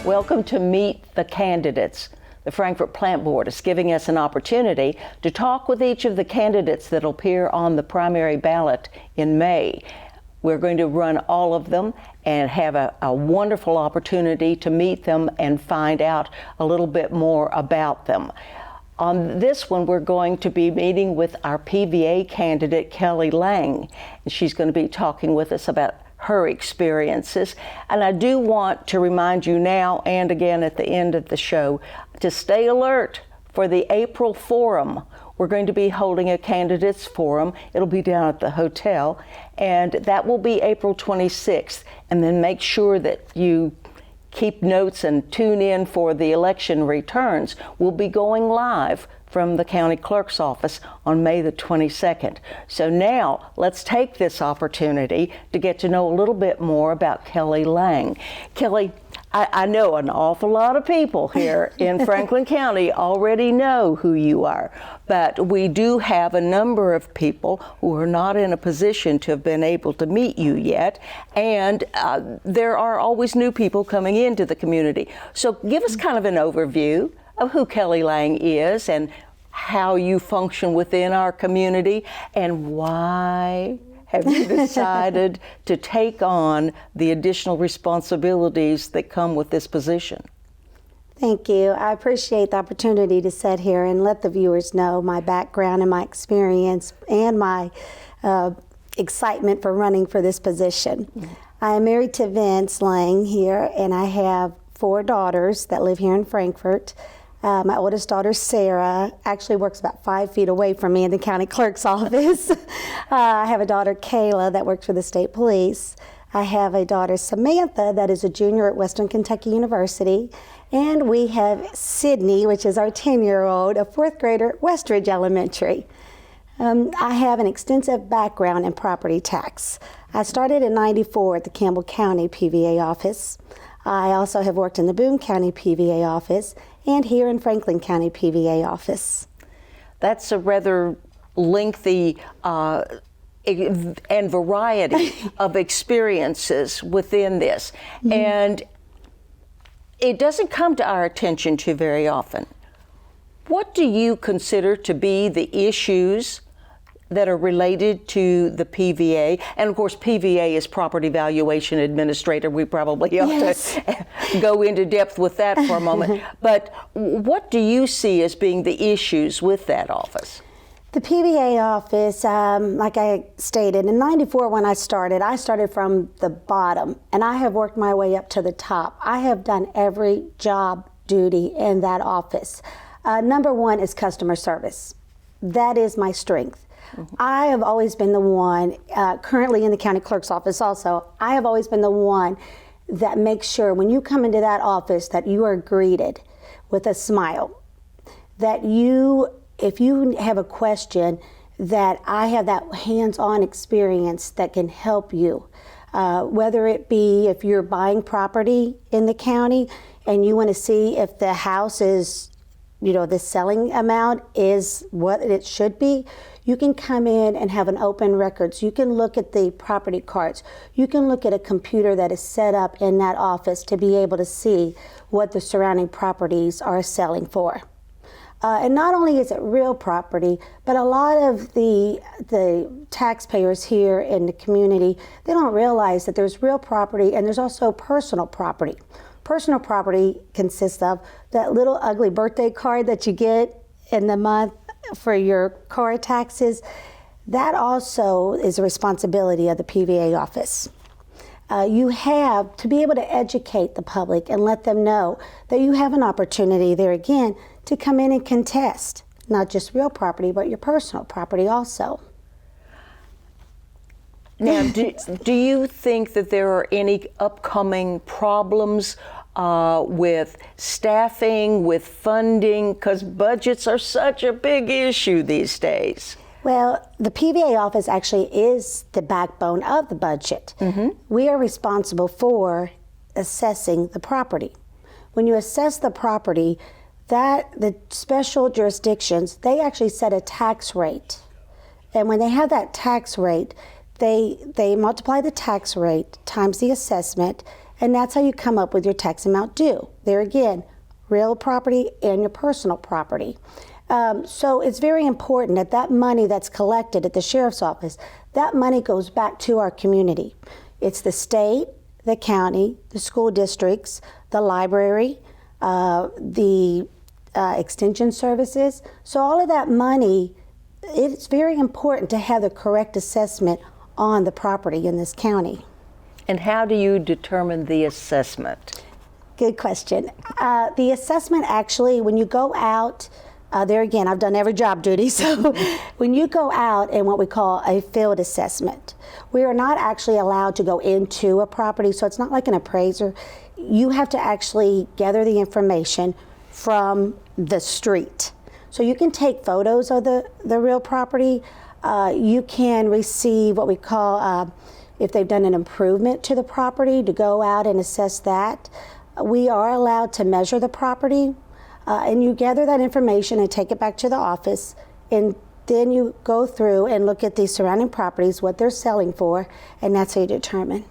Welcome to Meet the Candidates. The Frankfort Plant Board is giving us an opportunity to talk with each of the candidates that will appear on the primary ballot in May. We're going to run all of them and have a wonderful opportunity to meet them and find out a little bit more about them. On this one, we're going to be meeting with our PVA candidate, Kellie Lang, and she's going to be talking with us about her experiences. And I do want to remind you now and again at the end of the show to stay alert for the April forum. We're going to be holding a candidates forum. It'll be down at the hotel, and that will be April 26th. And then make sure that you keep notes and tune in for the election returns. We'll be going live from the county clerk's office on May the 22nd. So now let's take this opportunity to get to know a little bit more about Kellie Lang. Kellie, I know an awful lot of people here in Franklin County already know who you are, but we do have a number of people who are not in a position to have been able to meet you yet, and there are always new people coming into the community. So give us kind of an overview of who Kellie Lang is and how you function within our community, and why have you decided to take on the additional responsibilities that come with this position? Thank you. I appreciate the opportunity to sit here and let the viewers know my background and my experience and my excitement for running for this position. Mm-hmm. I am married to Vince Lang here, and I have 4 daughters that live here in Frankfort. My oldest daughter, Sarah, actually works about 5 feet away from me in the county clerk's office. I have a daughter, Kayla, that works for the state police. I have a daughter, Samantha, that is a junior at Western Kentucky University. And we have Sydney, which is our 10-year-old, a 4th grader at Westridge Elementary. I have an extensive background in property tax. I started in '94 at the Campbell County PVA office. I also have worked in the Boone County PVA office and here in Franklin County PVA office. That's a rather lengthy and variety of experiences within this. Mm-hmm. And it doesn't come to our attention too very often. What do you consider to be the issues that are related to the PVA? And of course, PVA is Property Valuation Administrator. We probably ought to go into depth with that for a moment. But what do you see as being the issues with that office? The PVA office, like I stated, in '94 when I started from the bottom, and I have worked my way up to the top. I have done every job duty in that office. Number one is customer service. That is my strength. Mm-hmm. I have always been the one, currently in the county clerk's office also, I have always been the one that makes sure when you come into that office that you are greeted with a smile. That if you have a question, that I have that hands-on experience that can help you. Whether it be if you're buying property in the county and you want to see if the house is, the selling amount is what it should be, you can come in and have an open records. You can look at the property cards. You can look at a computer that is set up in that office to be able to see what the surrounding properties are selling for. And not only is it real property, but a lot of the taxpayers here in the community, they don't realize that there's real property and there's also personal property. Personal property consists of that little ugly birthday card that you get in the month for your car taxes. That also is a responsibility of the PVA office. You have to be able to educate the public and let them know that you have an opportunity there again to come in and contest, not just real property, but your personal property also. Now, do you think that there are any upcoming problems with staffing, with funding, because budgets are such a big issue these days? Well, the PVA office actually is the backbone of the budget. Mm-hmm. We are responsible for assessing the property. When you assess the property, the special jurisdictions, they actually set a tax rate. And when they have that tax rate, they multiply the tax rate times the assessment, and that's how you come up with your tax amount due. There again, real property and your personal property. So it's very important that that money that's collected at the sheriff's office, that money goes back to our community. It's the state, the county, the school districts, the library, the extension services. So all of that money, it's very important to have the correct assessment on the property in this county. And how do you determine the assessment? Good question. The assessment actually, when you go out, there again, I've done every job duty, so when you go out in what we call a field assessment, we are not actually allowed to go into a property, so it's not like an appraiser. You have to actually gather the information from the street. So you can take photos of the real property. You can receive what we call, if they've done an improvement to the property, to go out and assess that. We are allowed to measure the property, and you gather that information and take it back to the office, and then you go through and look at the surrounding properties, what they're selling for, and that's how you determine.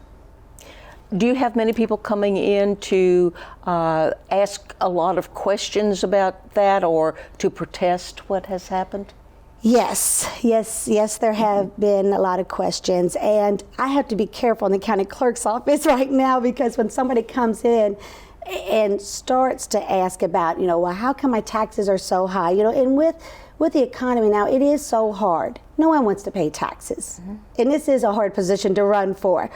Do you have many people coming in to ask a lot of questions about that or to protest what has happened? Yes, there have been a lot of questions, and I have to be careful in the county clerk's office right now, because when somebody comes in and starts to ask about, well, how come my taxes are so high? And with the economy now, it is so hard. No one wants to pay taxes. Mm-hmm. And this is a hard position to run for.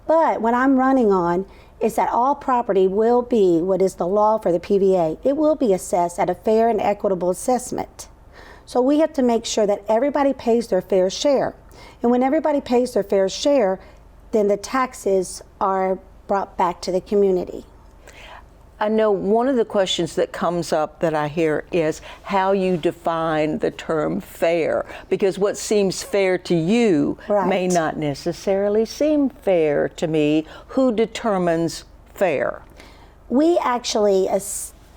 But what I'm running on is that all property will be, what is the law for the PVA, it will be assessed at a fair and equitable assessment. So we have to make sure that everybody pays their fair share. And when everybody pays their fair share, then the taxes are brought back to the community. I know one of the questions that comes up that I hear is how you define the term fair, because what seems fair to you may not necessarily seem fair to me. Who determines fair? We actually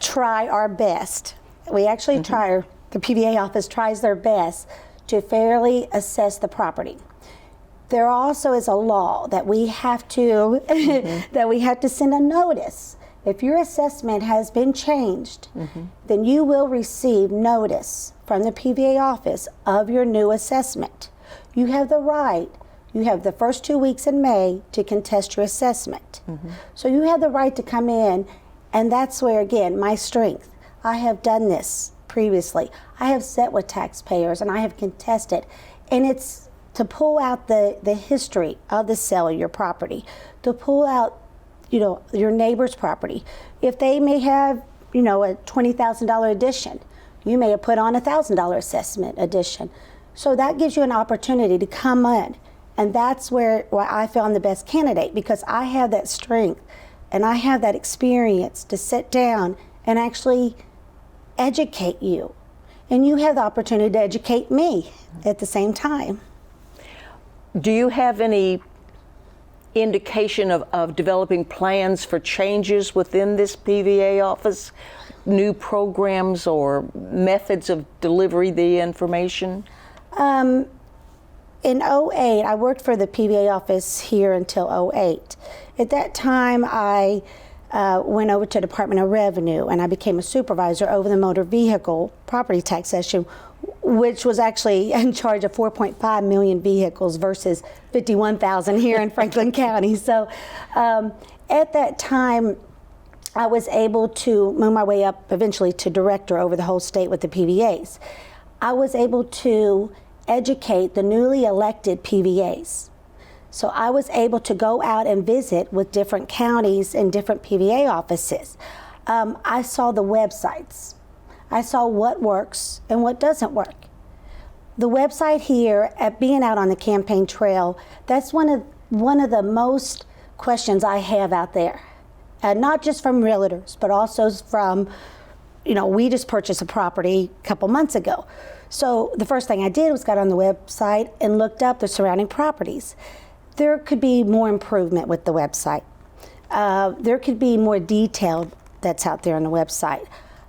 try our best. We actually try, the PVA office tries their best to fairly assess the property. There also is a law that we have to that we have to send a notice. If your assessment has been changed, then you will receive notice from the PVA office of your new assessment. You have the right, you have the first 2 weeks in May to contest your assessment. So you have the right to come in, and that's where, again, my strength. I have done this previously. I have sat with taxpayers and I have contested, and it's to pull out the history of the sale of your property, to pull out your neighbor's property. If they may have, a $20,000 addition, you may have put on a $1,000 assessment addition. So that gives you an opportunity to come in. And that's why I feel I'm the best candidate, because I have that strength and I have that experience to sit down and actually educate you. And you have the opportunity to educate me at the same time. Do you have any indication of developing plans for changes within this PVA office? New programs or methods of delivery the information? In 2008, I worked for the PVA office here until 2008. At that time, I went over to Department of Revenue, and I became a supervisor over the motor vehicle property tax section, which was actually in charge of 4.5 million vehicles versus 51,000 here in Franklin County. So at that time, I was able to move my way up eventually to director over the whole state with the PVAs. I was able to educate the newly elected PVAs. So I was able to go out and visit with different counties and different PVA offices. I saw the websites. I saw what works and what doesn't work. The website here, at being out on the campaign trail, that's one of the most questions I have out there. Not just from realtors, but also from, we just purchased a property a couple months ago. So the first thing I did was got on the website and looked up the surrounding properties. There could be more improvement with the website. There could be more detail that's out there on the website.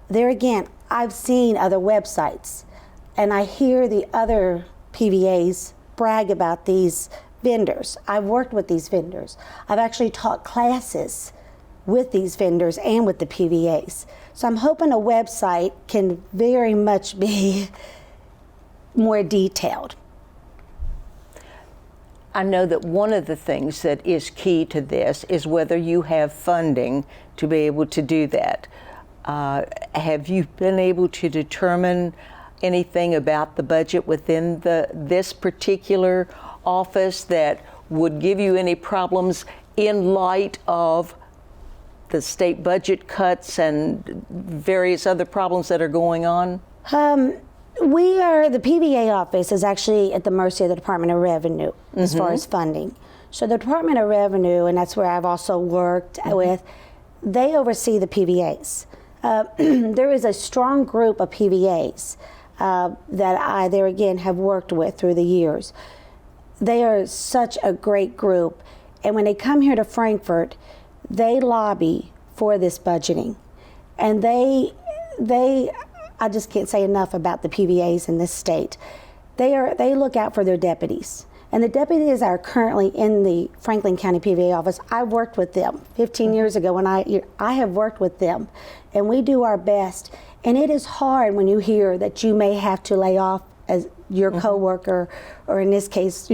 There again, I've seen other websites, and I hear the other PVAs brag about these vendors. I've worked with these vendors. I've actually taught classes with these vendors and with the PVAs. So I'm hoping a website can very much be more detailed. I know that one of the things that is key to this is whether you have funding to be able to do that. Have you been able to determine anything about the budget within this particular office that would give you any problems in light of the state budget cuts and various other problems that are going on? The PVA office is actually at the mercy of the Department of Revenue as far as funding. So the Department of Revenue, and that's where I've also worked with, they oversee the PVAs. There is a strong group of PVAs that I, there again, have worked with through the years. They are such a great group. And when they come here to Frankfort, they lobby for this budgeting. And I just can't say enough about the PVAs in this state. They look out for their deputies. And the deputies are currently in the Franklin County PVA office. I worked with them 15 years ago when I have worked with them. And we do our best. And it is hard when you hear that you may have to lay off as your coworker, or in this case,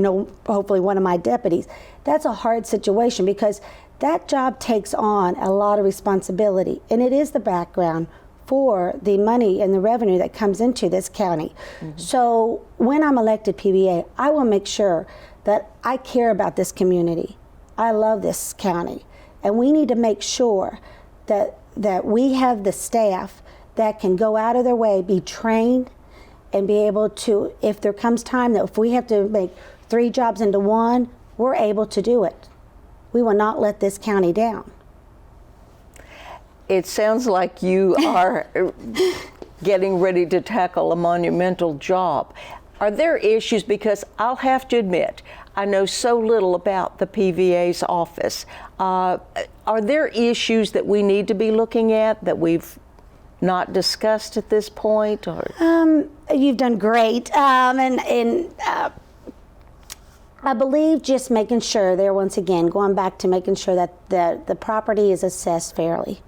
hopefully one of my deputies. That's a hard situation because that job takes on a lot of responsibility. And it is the background for the money and the revenue that comes into this county. So when I'm elected PVA, I will make sure that I care about this community. I love this county. And we need to make sure that we have the staff that can go out of their way, be trained, and be able to, if there comes time that if we have to make 3 jobs into one, we're able to do it. We will not let this county down. It sounds like you are getting ready to tackle a monumental job. Are there issues, because I'll have to admit, I know so little about the PVA's office. Are there issues that we need to be looking at that we've not discussed at this point? Or? You've done great. I believe just making sure there, once again, going back to making sure that the property is assessed fairly,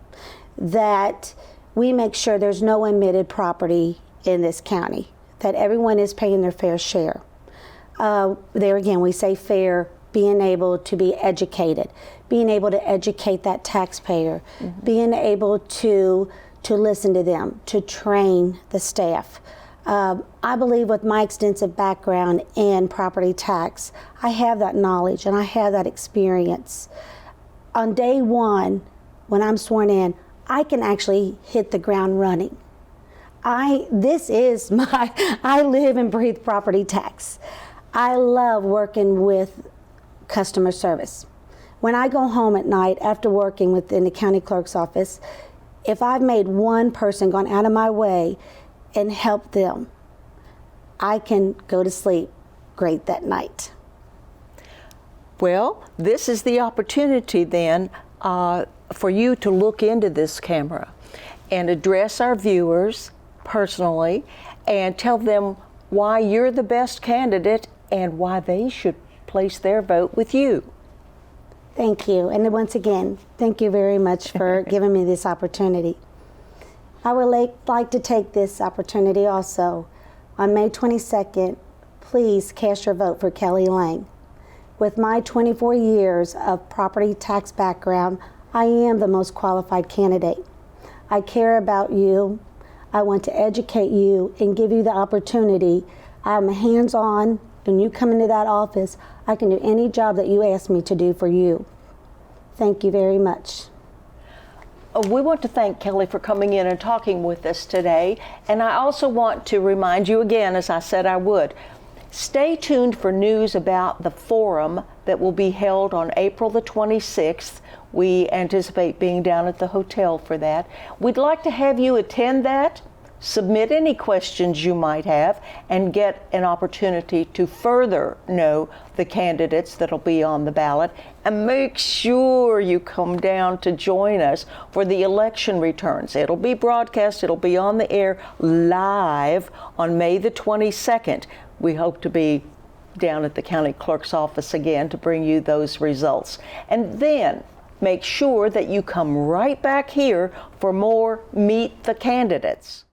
that we make sure there's no omitted property in this county, that everyone is paying their fair share. There again, we say fair, being able to be educated, being able to educate that taxpayer, being able to listen to them, to train the staff. I believe with my extensive background in property tax, I have that knowledge and I have that experience. On day one, when I'm sworn in, I can actually hit the ground running. I live and breathe property tax. I love working with customer service. When I go home at night after working within the county clerk's office, if I've made one person gone out of my way and helped them, I can go to sleep great that night. Well, this is the opportunity then for you to look into this camera and address our viewers personally and tell them why you're the best candidate and why they should place their vote with you. Thank you. And once again, thank you very much for giving me this opportunity. I would like to take this opportunity also. On May 22nd, please cast your vote for Kellie Lang. With my 24 years of property tax background, I am the most qualified candidate. I care about you. I want to educate you and give you the opportunity. I'm hands-on. When you come into that office, I can do any job that you ask me to do for you. Thank you very much. We want to thank Kellie for coming in and talking with us today. And I also want to remind you again, as I said I would, stay tuned for news about the forum that will be held on April the 26th. We anticipate being down at the hotel for that. We'd like to have you attend that, submit any questions you might have, and get an opportunity to further know the candidates that'll be on the ballot. And make sure you come down to join us for the election returns. It'll be broadcast, it'll be on the air live on May the 22nd. We hope to be down at the county clerk's office again to bring you those results. And then make sure that you come right back here for more Meet the Candidates.